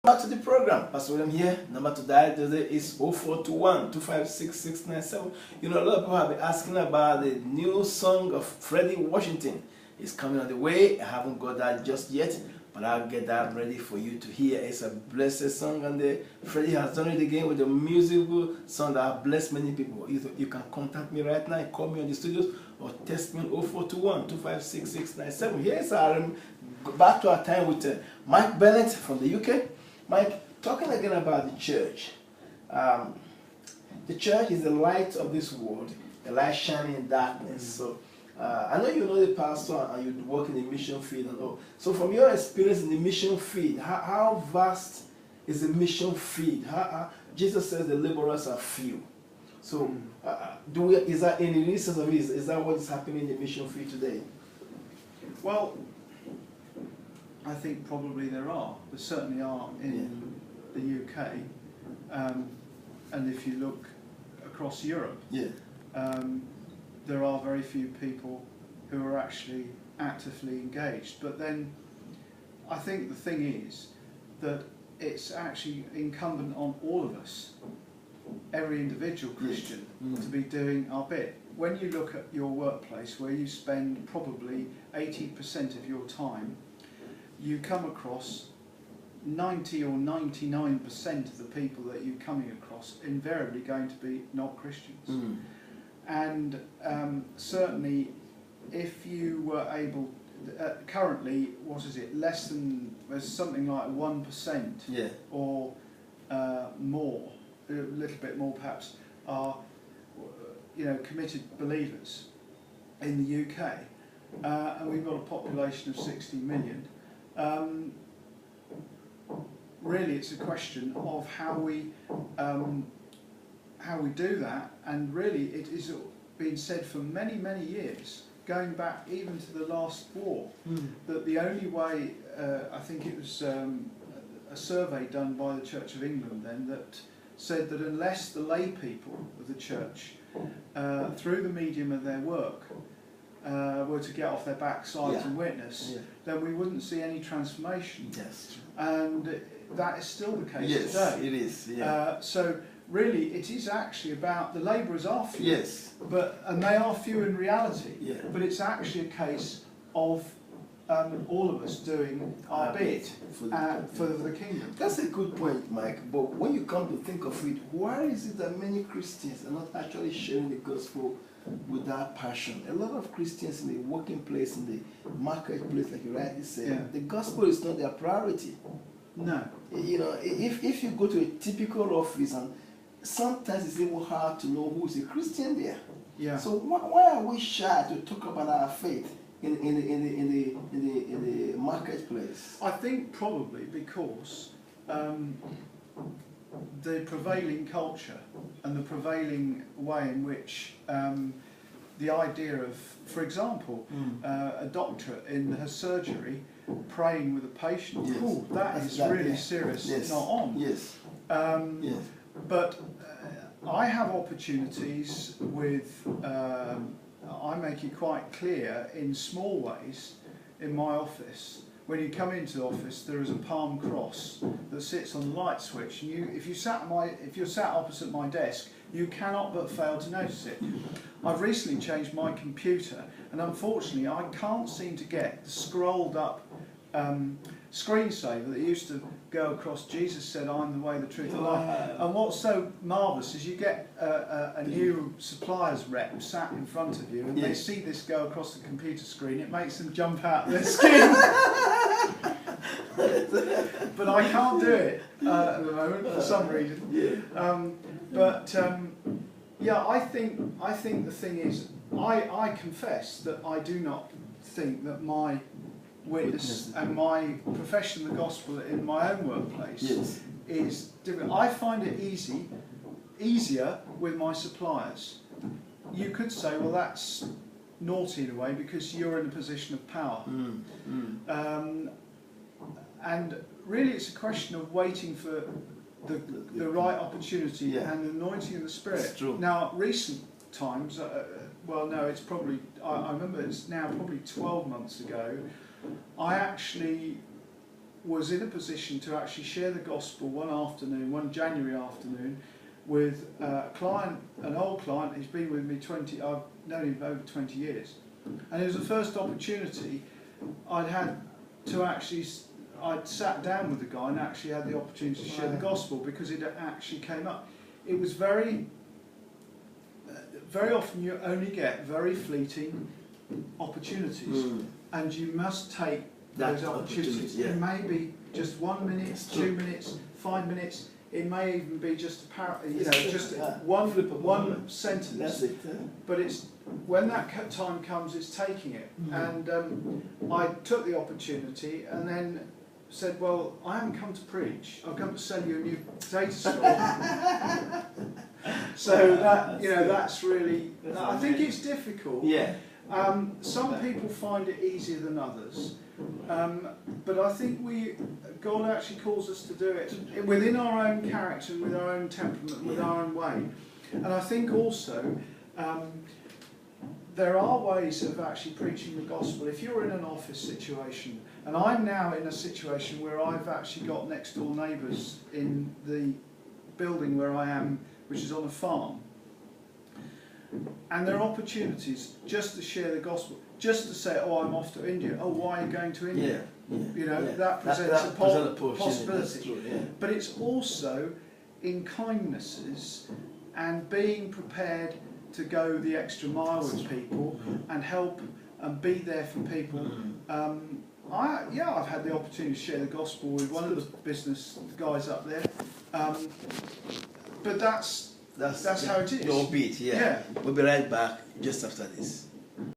Back to the program. Pastor William here. Number to dial today is 0421-256-697. You know, a lot of people have been asking about the new song of Freddie Washington. It's coming on the way. I haven't got that just yet, but I'll get that ready for you to hear. It's a blessed song, and Freddie has done it again with a musical song that has blessed many people. You can contact me right now, call me on the studios, or text me on 0421-256-697. Here's our back to our time with Mike Bennett from the UK. Mike, talking again about the church. The church is the light of this world, the light shining in darkness. So I know you know the pastor and you work in the mission field and all. So from your experience in the mission field, how vast is the mission field? Jesus says the laborers are few. So is that any reasons of it? Is that what is happening in the mission field today? Well, I think probably there are. There certainly are in the UK, and if you look across Europe, there are very few people who are actually actively engaged. But then I think the thing is that it's actually incumbent on all of us, every individual Christian, to be doing our bit. When you look at your workplace, where you spend probably 80% of your time, you come across 90 or 99% of the people that you're coming across invariably going to be not Christians. And certainly if you were able, currently, what is it, less than, there's something like 1% or more, a little bit more perhaps, are committed believers in the UK. And we've got a population of 60 million. Really, it's a question of how we do that, and really it is been said for many, many years, going back even to the last war, that the only way, I think it was a survey done by the Church of England then, that said that unless the lay people of the church, through the medium of their work, were to get off their backsides and witness, then we wouldn't see any transformation. And that is still the case today. It is. So really, it is actually about the labourers are few, and they are few in reality. But it's actually a case of all of us doing our bit for the kingdom. That's a good point, Mike. But when you come to think of it, why is it that many Christians are not actually sharing the gospel with that passion? A lot of Christians in the working place, in the marketplace, like you rightly said, the gospel is not their priority. No. You know, if you go to a typical office, and sometimes it's even hard to know who is a Christian there. So why are we shy to talk about our faith in the marketplace? I think probably because the prevailing culture and the prevailing way in which the idea of, for example, a doctor in her surgery praying with a patient, that is really serious, not on. But I have opportunities with, I make it quite clear in small ways in my office. When you come into the office, there is a palm cross that sits on the light switch, and if you're sat opposite my desk, you cannot but fail to notice it. I've recently changed my computer, and unfortunately, I can't seem to get the scrolled up screensaver that used to go across. Jesus said, "I'm the way, the truth, and the life." And what's so marvellous is you get a new supplier's rep sat in front of you, and they see this go across the computer screen. It makes them jump out of their skin. But I can't do it at the moment for some reason. I think the thing is, I confess that I do not think that my witness and my profession of the gospel in my own workplace is different. I find it easier with my suppliers. You could say, well, that's naughty in a way because you're in a position of power. And really it's a question of waiting for the right opportunity and the anointing of the Spirit. Now, recent times, it's probably, I remember it's now probably 12 months ago, I actually was in a position to actually share the gospel one January afternoon, with a client, an old client. He's been with me I've known him over 20 years. And it was the first opportunity I'd had to actually, I'd sat down with the guy and actually had the opportunity to share the gospel, because it actually came up. It was very often you only get very fleeting opportunities, and you must take those opportunities. Yeah. It may be just 1 minute, 2 minutes, 5 minutes. It may even be just one sentence. That's it. But it's when that time comes, it's taking it. And I took the opportunity and then said, well, I haven't come to preach. I've come to sell you a new potato store. So that's really. I think it's difficult. Yeah. Some people find it easier than others, but I think God actually calls us to do it within our own character, with our own temperament, with our own way. And I think also there are ways of actually preaching the gospel. If you're in an office situation, and I'm now in a situation where I've actually got next door neighbours in the building where I am, which is on a farm. And there are opportunities just to share the gospel, just to say, oh, I'm off to India. Oh, why are you going to India? That presents a possibility. True, yeah. But it's also in kindnesses and being prepared to go the extra mile with people and help and be there for people. I've had the opportunity to share the gospel with one of the business guys up there. But that's how it is. Your beat, yeah. We'll be right back just after this.